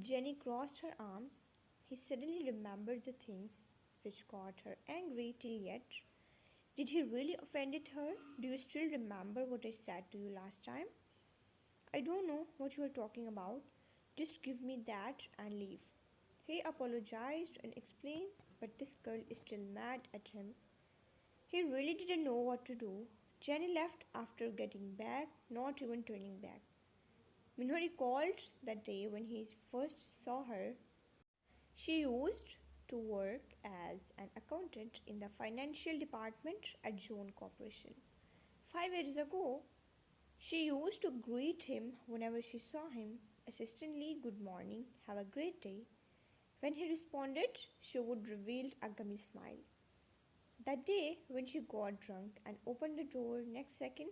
Jenny crossed her arms. He suddenly remembered the things which got her angry till yet. Did he really offended her? Do you still remember what I said to you last time? I don't know what you are talking about. Just give me that and leave. He apologized and explained, but this girl is still mad at him. He really didn't know what to do. Jenny left after getting back, not even turning back. Minho recalled that day when he first saw her. She used to work as an accountant in the financial department at Joan Corporation. 5 years ago, she used to greet him whenever she saw him, assistantly, good morning, have a great day. When he responded, she would reveal a gummy smile. That day, when she got drunk and opened the door, next second,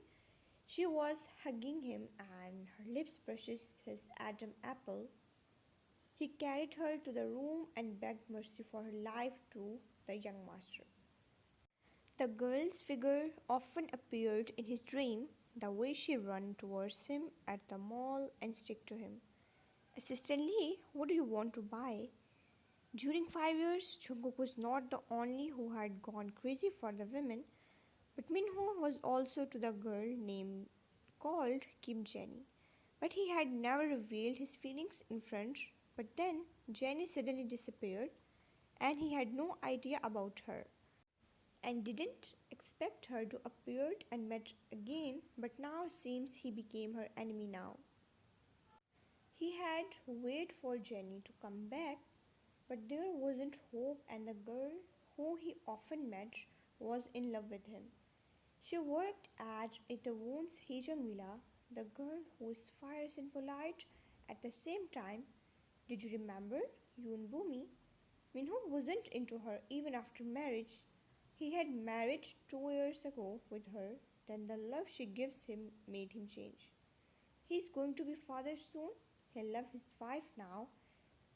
she was hugging him and her lips brushes his Adam apple. He carried her to the room and begged mercy for her life to the young master. The girl's figure often appeared in his dream, the way she ran towards him at the mall and stick to him. Assistant Lee, what do you want to buy? During 5 years, Jungkook was not the only who had gone crazy for the women, but Minho was also to the girl named called Kim Jenny. But he had never revealed his feelings in front. But then Jenny suddenly disappeared, and he had no idea about her, and didn't expect her to appear and met again. But now seems he became her enemy now. He had waited for Jenny to come back, but there wasn't hope, and the girl who he often met was in love with him. She worked at Itaewon's Hejang Villa, the girl who is fierce and polite at the same time. Did you remember Yoon Boomi? Minho wasn't into her even after marriage. He had married 2 years ago with her, then the love she gives him made him change. He's going to be father soon. He loves his wife now.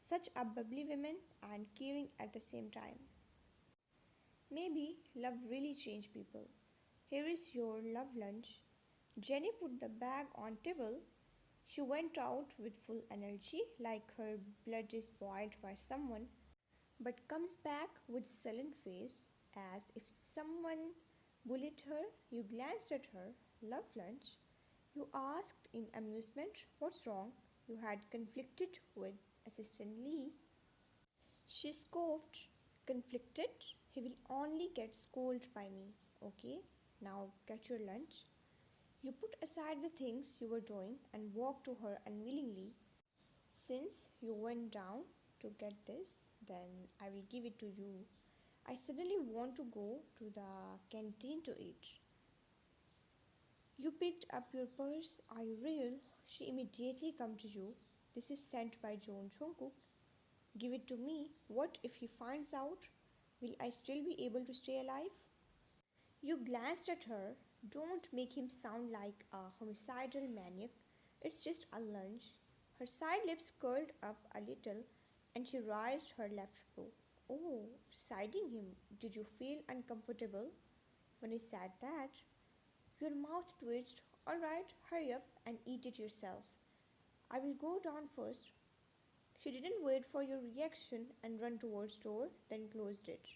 Such a bubbly woman and caring at the same time. Maybe love really changed people. Here is your love lunch. Jenny put the bag on table. She went out with full energy, like her blood is boiled by someone, but comes back with sullen face, as if someone bullied her. You glanced at her. Love lunch? You asked in amusement. What's wrong? You had conflicted with Assistant Lee. She scoffed. Conflicted? He will only get scolded by me. Okay, now get your lunch. You put aside the things you were doing and walked to her unwillingly. Since you went down to get this, then I will give it to you. I suddenly want to go to the canteen to eat. You picked up your purse. Are you real? She immediately come to you. This is sent by John Jungkook. Give it to me. What if he finds out? Will I still be able to stay alive? You glanced at her. Don't make him sound like a homicidal maniac. It's just a lunch. Her side lips curled up a little and she raised her left bow. Oh, siding him. Did you feel uncomfortable when I said that? Your mouth twitched. All right, hurry up and eat it yourself. I will go down first. She didn't wait for your reaction and ran towards door, then closed it.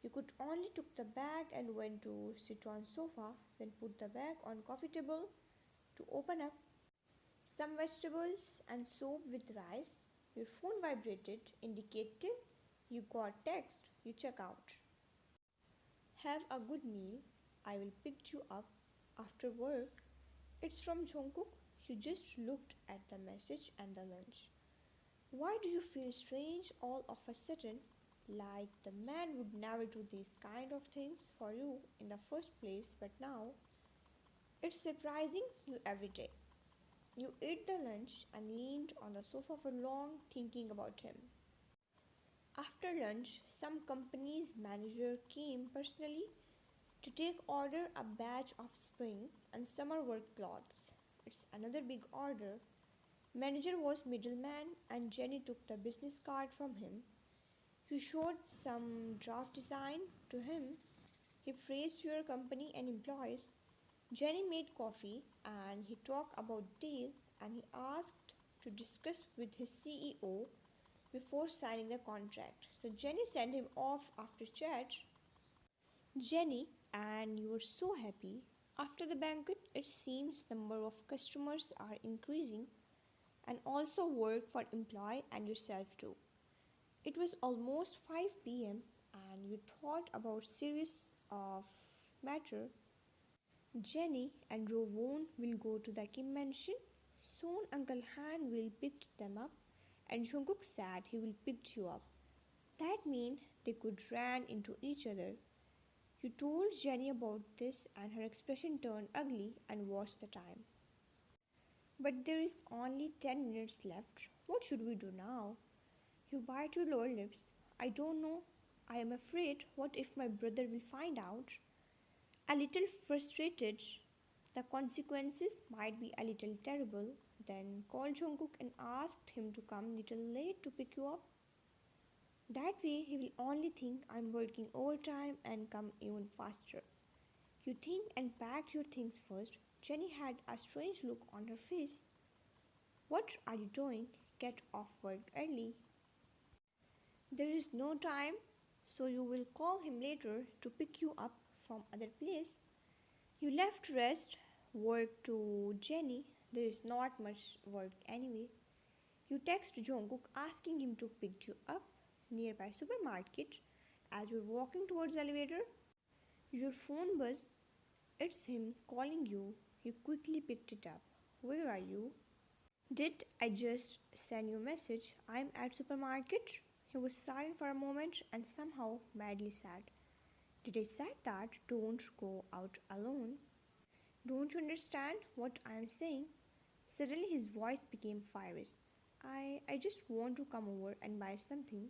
You could only took the bag and went to sit on sofa, then put the bag on coffee table to open up some vegetables and soup with rice. Your phone vibrated, indicating you got text. You check out. Have a good meal. I will pick you up after work. It's from Jungkook. You just looked at the message and the lunch. Why do you feel strange all of a sudden? Like the man would never do these kind of things for you in the first place, but now it's surprising you every day. You ate the lunch and leaned on the sofa for long, thinking about him. After lunch, some company's manager came personally to take order a batch of spring and summer work clothes. It's another big order. Manager was middleman and Jenny took the business card from him. You showed some draft design to him. He praised your company and employees. Jenny made coffee and he talked about deal and he asked to discuss with his CEO before signing the contract. So Jenny sent him off after chat. Jenny, and you were so happy. After the banquet, it seems the number of customers are increasing and also work for employee and yourself too. It was almost 5 p.m. and you thought about serious of matter. Jenny and Rovon will go to the Kim mansion. Soon Uncle Han will pick them up and Jungkook said he will pick you up. That means they could run into each other. You told Jenny about this and her expression turned ugly and watched the time. But there is only 10 minutes left. What should we do now? You bite your lower lips. I don't know. I am afraid. What if my brother will find out? A little frustrated. The consequences might be a little terrible. Then called Jungkook and asked him to come little late to pick you up. That way he will only think I'm working overtime and come even faster. You think and pack your things first. Jenny had a strange look on her face. What are you doing? Get off work early. There is no time, so you will call him later to pick you up from other place. You left rest work to Jenny. There is not much work anyway. You text Jungkook asking him to pick you up nearby supermarket. As you're walking towards the elevator, your phone buzzed. It's him calling you. You quickly picked it up. Where are you? Did I just send you a message? I'm at supermarket. He was silent for a moment and somehow madly sad. Did I say that? Don't go out alone. Don't you understand what I am saying? Suddenly his voice became fierce. I just want to come over and buy something.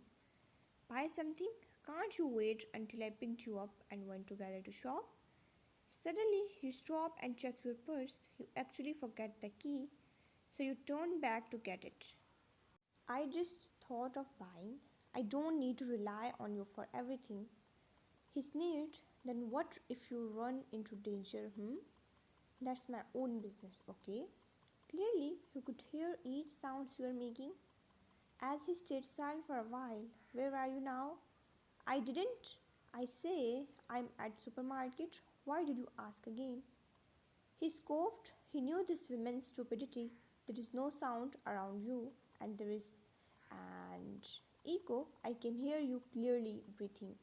Buy something? Can't you wait until I picked you up and went together to shop? Suddenly you stop and check your purse. You actually forget the key, so you turn back to get it. I just thought of buying. I don't need to rely on you for everything. He sneered. Then what if you run into danger, That's my own business, okay? Clearly, you could hear each sound you were making. As he stayed silent for a while, where are you now? I didn't. I say I'm at supermarket. Why did you ask again? He scoffed. He knew this woman's stupidity. There is no sound around you, and there is an echo. I can hear you clearly breathing.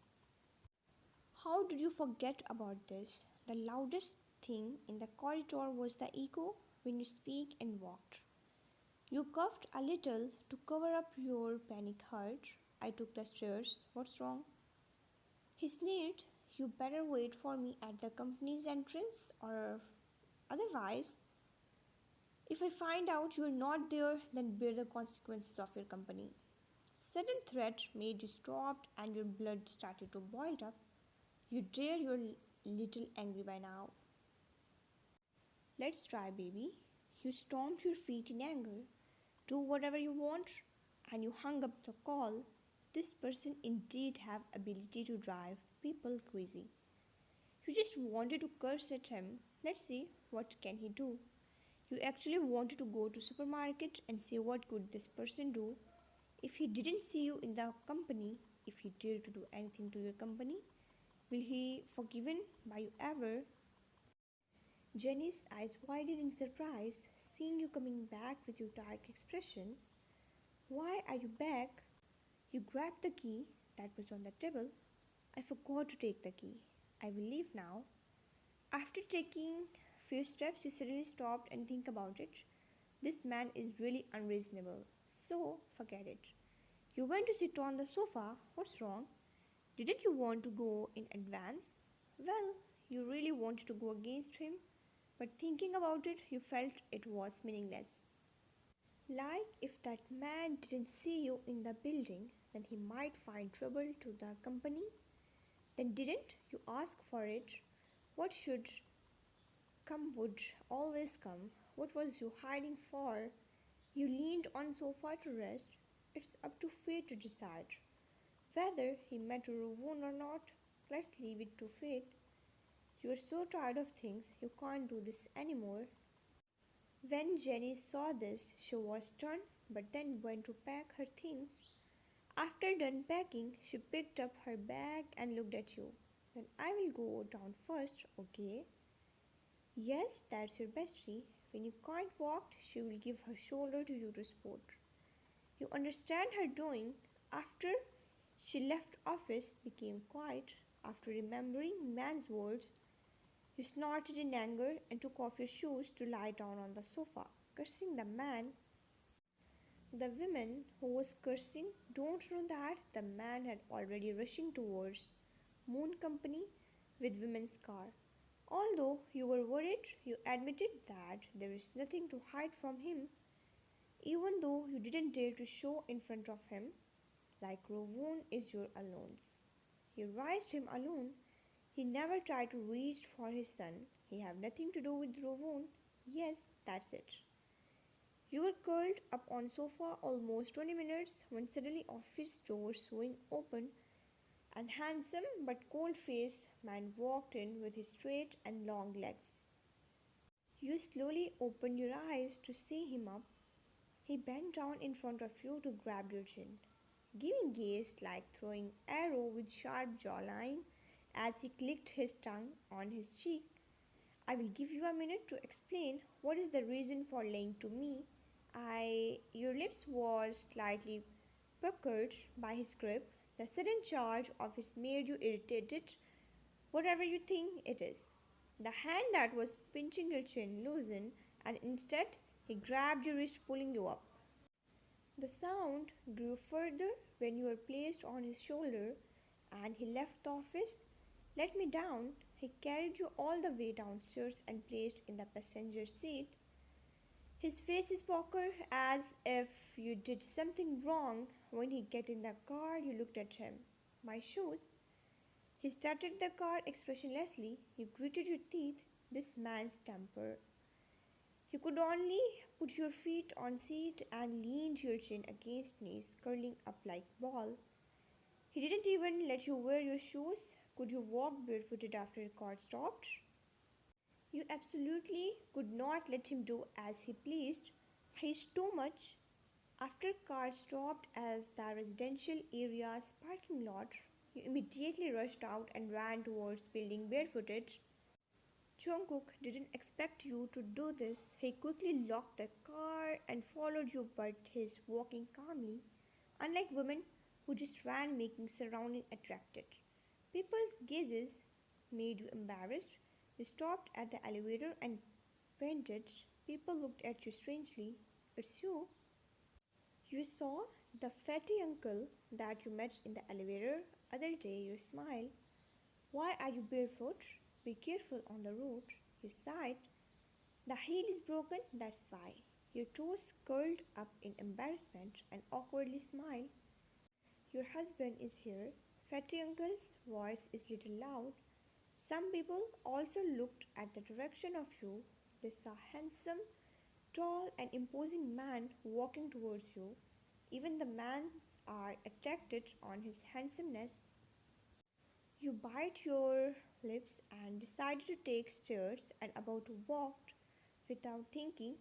How did you forget about this? The loudest thing in the corridor was the echo when you speak and walked. You coughed a little to cover up your panic heart. I took the stairs. What's wrong? He sneered. You better wait for me at the company's entrance or otherwise. If I find out you're not there, then bear the consequences of your company. Sudden threat made you stop and your blood started to boil up. You dare you're little angry by now. Let's try, baby. You stomped your feet in anger. Do whatever you want, and you hung up the call. This person indeed have ability to drive people crazy. You just wanted to curse at him. Let's see what can he do. You actually wanted to go to supermarket and see what could this person do. If he didn't see you in the company, if he dared to do anything to your company, will he forgiven by you ever? Jenny's eyes widened in surprise, seeing you coming back with your dark expression. Why are you back? You grabbed the key that was on the table. I forgot to take the key. I will leave now. After taking few steps, you suddenly stopped and think about it. This man is really unreasonable. So, forget it. You went to sit on the sofa. What's wrong? Didn't you want to go in advance? Well, you really wanted to go against him, but thinking about it, you felt it was meaningless. Like if that man didn't see you in the building, then he might find trouble to the company. Then didn't you ask for it? What should come would always come. What was you hiding for? You leaned on sofa to rest. It's up to fate to decide. Whether he met Rovon or not, let's leave it to fate. You are so tired of things, you can't do this anymore. When Jenny saw this, she was stunned but then went to pack her things. After done packing, she picked up her bag and looked at you. Then I will go down first, okay? Yes, that's your bestie. When you can't walk, she will give her shoulder to you to support. You understand her doing. After she left office, became quiet. After remembering man's words, you snorted in anger and took off your shoes to lie down on the sofa, cursing the man. The woman who was cursing don't know that the man had already rushing towards Moon Company with women's car. Although you were worried, you admitted that there is nothing to hide from him, even though you didn't dare to show in front of him, like Rovun is your alone's. You raised him alone. He never tried to reach for his son. He have nothing to do with Rovun. Yes, that's it. You were curled up on sofa almost 20 minutes when suddenly office doors swing open and handsome but cold-faced man walked in with his straight and long legs. You slowly opened your eyes to see him up. He bent down in front of you to grab your chin, giving gaze like throwing arrow with sharp jawline as he clicked his tongue on his cheek. I will give you a minute to explain what is the reason for lying to me. Your lips was slightly puckered by his grip. The sudden charge of his made you irritated, whatever you think it is. The hand that was pinching your chin loosened, and instead he grabbed your wrist, pulling you up. The sound grew further when you were placed on his shoulder, and he left the office. Let me down. He carried you all the way downstairs and placed in the passenger seat. His face is poker as if you did something wrong. When he get in the car, you looked at him. My shoes. He started the car expressionlessly. You gritted your teeth. This man's temper. You could only put your feet on seat and leaned your chin against knees, curling up like ball. He didn't even let you wear your shoes. Could you walk barefooted after your car stopped? You absolutely could not let him do as he pleased. He's too much. After car stopped as the residential area's parking lot, you immediately rushed out and ran towards building barefooted. Jungkook didn't expect you to do this. He quickly locked the car and followed you, but he's walking calmly, unlike women who just ran making surrounding attracted. People's gazes made you embarrassed. You stopped at the elevator and panted. People looked at you strangely. It's you. You saw the fatty uncle that you met in the elevator other day. You smiled. Why are you barefoot? Be careful on the road. You sighed. The heel is broken, that's why. Your toes curled up in embarrassment and awkwardly smiled. Your husband is here. Fatty uncle's voice is little loud. Some people also looked at the direction of you. They saw handsome, tall and imposing man walking towards you. Even the men are attracted on his handsomeness. You bite your lips and decided to take stairs and about to walk without thinking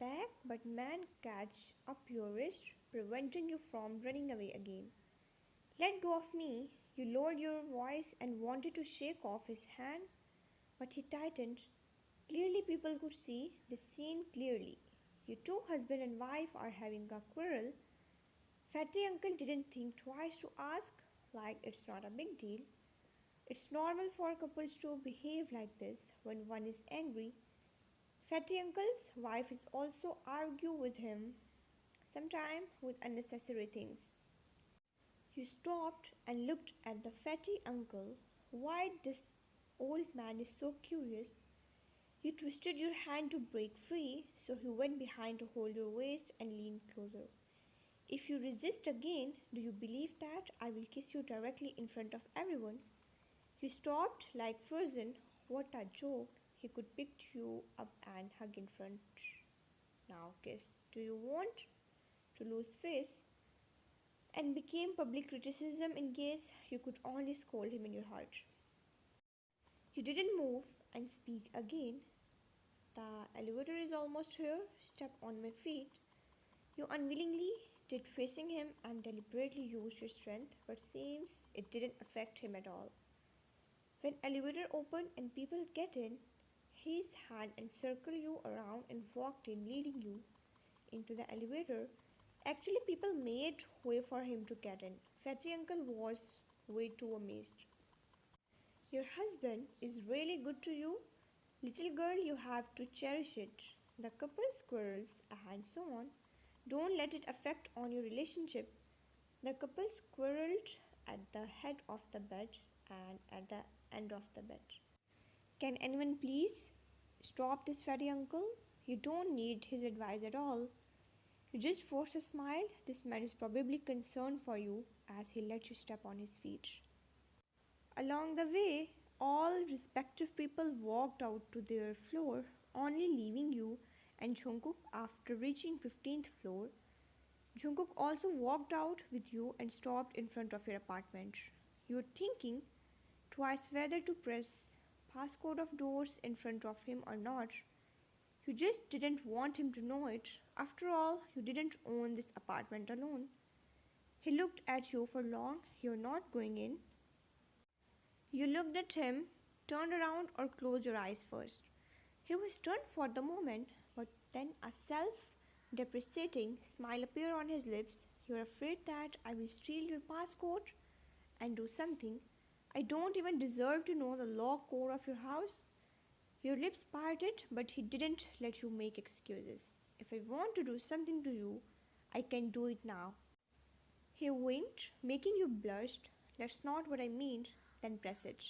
back, but man catch up your wrist, preventing you from running away again. Let go of me. You lowered your voice and wanted to shake off his hand, but he tightened. Clearly people could see the scene clearly. You two husband and wife are having a quarrel. Fatty uncle didn't think twice to ask, like it's not a big deal. It's normal for couples to behave like this when one is angry. Fatty uncle's wife is also argue with him, sometimes with unnecessary things. You stopped and looked at the fatty uncle. Why this old man is so curious? You twisted your hand to break free, so he went behind to hold your waist and lean closer. If you resist again, do you believe that I will kiss you directly in front of everyone? You stopped like frozen. What a joke. He could pick you up and hug in front. Now kiss. Do you want to lose face? And became public criticism in case you could only scold him in your heart. You didn't move and speak again. The elevator is almost here. Step on my feet. You unwillingly did, facing him, and deliberately used your strength, but seems it didn't affect him at all. When elevator opened and people get in, his hand encircled you around and walked in, leading you into the elevator. Actually, people made way for him to get in. Fatty Uncle was way too amazed. Your husband is really good to you? Little girl, you have to cherish it. The couple squirrels and so on. Don't let it affect on your relationship. The couple squirreled at the head of the bed and at the end of the bed. Can anyone please stop this fatty uncle? You don't need his advice at all. You just force a smile. This man is probably concerned for you as he let you step on his feet. Along the way, all respective people walked out to their floor, only leaving you and Jungkook after reaching 15th floor. Jungkook also walked out with you and stopped in front of your apartment. You're thinking twice whether to press passcode of doors in front of him or not. You just didn't want him to know it. After all, you didn't own this apartment alone. He looked at you for long. You're not going in. You looked at him, turned around or closed your eyes first. He was stunned for the moment, but then a self-depreciating smile appeared on his lips. You're afraid that I will steal your passcode and do something. I don't even deserve to know the lock code of your house. Your lips parted, but he didn't let you make excuses. If I want to do something to you, I can do it now. He winked, making you blush. That's not what I mean. Then press it.